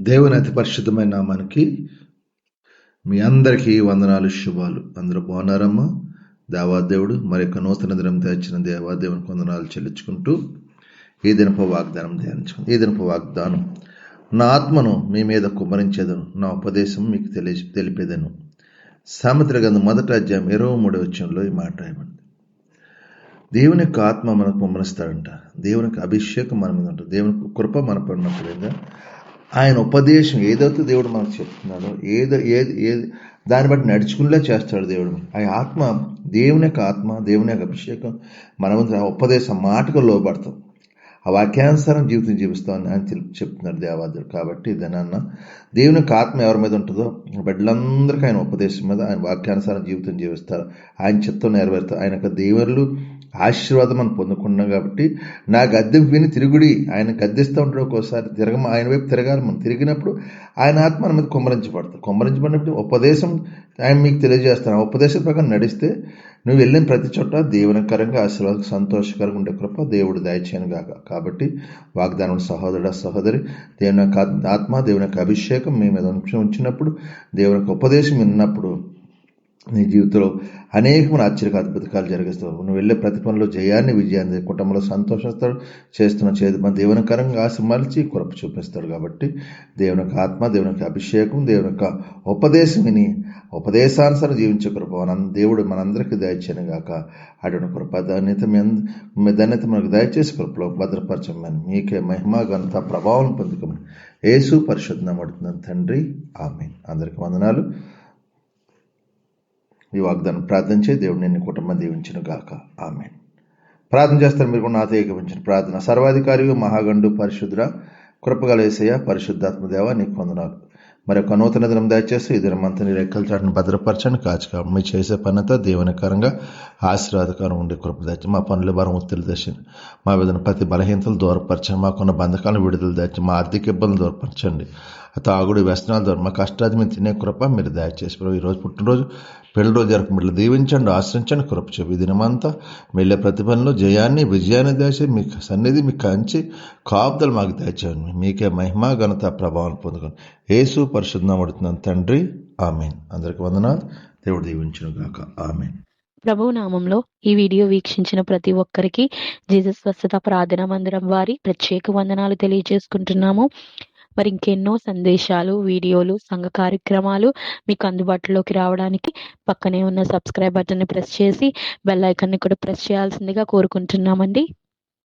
దేవుని అతి పరిశుద్ధమైన నామానికి మీ అందరికీ వందనాలు, శుభాలు. అందరూ బాగున్నారమ్మా? దేవాదేవుడు మరొక నూతన దినం తెచ్చిన దేవాదేవునికి వందనాలు చెల్లించుకుంటూ ఈ దినపు వాగ్దానం ధ్యానించుకుంది. ఈ దినపు వాగ్దానం, నా ఆత్మను మీ మీద కుమ్మరించేదను, నా ఉపదేశం మీకు తెలిపేదను. సామెతల గ్రంథం 1వ అధ్యాయం 23వ వచనంలో ఈ మాట రాయబడింది. దేవుని యొక్క ఆత్మ మనకు కుమ్మరిస్తాడంట. దేవునికి అభిషేకం మన మీద ఉంటుంది. దేవుని కృప మన పడినప్పుడేగా ఆయన ఉపదేశం ఏదైతే దేవుడు మనకు చెప్తున్నాడో ఏది దాన్ని బట్టి నడుచుకునేలా చేస్తాడు దేవుడు. ఆ ఆత్మ, దేవుని యొక్క ఆత్మ, దేవుని యొక్క అభిషేకం మన ఉపదేశం మాటకు లోబడతాం, ఆ వాక్యానుసారం జీవితం జీవిస్తామని ఆయన చెప్తున్నాడు దేవాదేవుడు. కాబట్టి ఇదేనన్న దేవుని యొక్క ఆత్మ ఎవరి మీద ఉంటుందో బిడ్డలందరికీ ఆయన ఉపదేశం మీద, ఆయన వాక్యానుసారం జీవితం జీవిస్తారు, ఆయన చిత్తం నెరవేరుతారు. ఆయన యొక్క దేవుళ్ళు ఆశీర్వాదం మనం పొందుకున్నాం. కాబట్టి నా గద్దెం విని తిరుగుడి, ఆయన గద్దెస్తూ ఉంటాడు. ఒక్కోసారి ఆయన వైపు తిరగాలి. మనం తిరిగినప్పుడు ఆయన ఆత్మ మన మీద కుమ్మరించబడినప్పుడు ఉపదేశం ఆయన మీకు తెలియజేస్తాను. ఆ ఉపదేశం ప్రకారం నడిస్తే నువ్వు వెళ్ళిన ప్రతి చోట దేవునికరంగా, ఆశీర్వాదం, సంతోషకరంగా ఉండే కృప దేవుడు దయచేయను గాక. కాబట్టి వాగ్దానం సహోదరుడ సహోదరి, దేవుని యొక్క ఆత్మ, దేవుని యొక్క అభిషేకం మీ మీద ఉంచినప్పుడు, దేవుని యొక్క ఉపదేశం విన్నప్పుడు నీ జీవితంలో అనేకమైన ఆశ్చర్య అద్భుతాలు జరిగిస్తావు. నువ్వు వెళ్ళే ప్రతి పనిలో జయాన్ని, విజయాన్ని, కుటుంబంలో సంతోషిస్తాడు. చేస్తున్న చేతి మన దేవునికరంగా ఆశమలిచి కృప చూపిస్తాడు. కాబట్టి దేవుని యొక్క ఆత్మ, దేవుని యొక్క అభిషేకం, దేవుని యొక్క ఉపదేశం విని ఉపదేశానుసారం జీవించే కృప దేవుడు మనందరికీ దయచేయను గాక. అటువంటి కృప ధన్యత మనకు దయచేసి కృపలో భద్రపరచమని, మీకే మహిమ ఘనత ప్రభావం పొందుకోమని యేసు పరిశుద్ధ నామమున తండ్రి, ఆమేన్. అందరికీ వందనాలు. ఈ వాగ్దానం ప్రార్థన చేయి. దేవుడు నిన్ను కుటుంబం దీవించును గాక. ఆమేన్. ప్రార్థన చేస్తారు మీరు కూడా నాతో ఏకీభవించిన ప్రార్థన. సర్వాధికారియు మహాగండు పరిశుద్ధ కృపగల యేసయ్య, పరిశుద్ధాత్మ దేవ, నీకు వందనాలు. మరొక నూతన దినం దయచేసి ఈ దినమంతా నీ రెక్కల చాటును భద్రపరచండి, కాచుక మీ చేసే పనితో దేవునికరంగా ఆశీర్వాదకరం ఉండే కృప దయచి మా పనుల భారం ఒత్తిడి తెచ్చండి. మా విధంగా ప్రతి బలహీనతలు దూరపరచండి. మాకున్న బంధకాలను విడుదల తెచ్చి మా ఆర్థిక ఇబ్బందులు దూరపరచండి. తాగుడు వ్యసనాల ద్వారా మా కష్టాది మీద తినే కృప మీరు దయచేసి ఈరోజు పుట్టినరోజు, పెళ్లి రోజు జరకు మీరు దీవించండి, ఆశ్రయించండి, కృప చూపి ఈ దినమంతా వెళ్ళే ప్రతి పనిలో జయాన్ని, విజయాన్ని దయచేసి మీ సన్నిధి, మీ కంచి కాపుదలు మాకు దయచేయండి. మీకే మహిమ ఘనత ప్రభావం పొందుకొని యేసు పరిశుద్ధ నామమున తండ్రి, ఆమేన్. అందరికి వందనాలు. దేవుడు దీవించును గాక. ఆమేన్. ప్రభు నామంలో ఈ వీడియో వీక్షించిన ప్రతి ఒక్కరికి జీసస్ స్వస్థత ప్రార్థనా మందిరం వారి ప్రత్యేక వందనాలు తెలియజేసుకుంటున్నాము. మరి ఇంకెన్నో సందేశాలు, వీడియోలు, సంఘ కార్యక్రమాలు మీకు అందుబాటులోకి రావడానికి పక్కనే ఉన్న సబ్స్క్రైబ్ బటన్ని ప్రెస్ చేసి బెల్ ఐకాన్ని కూడా ప్రెస్ చేయాల్సిందిగా కోరుకుంటున్నామండి.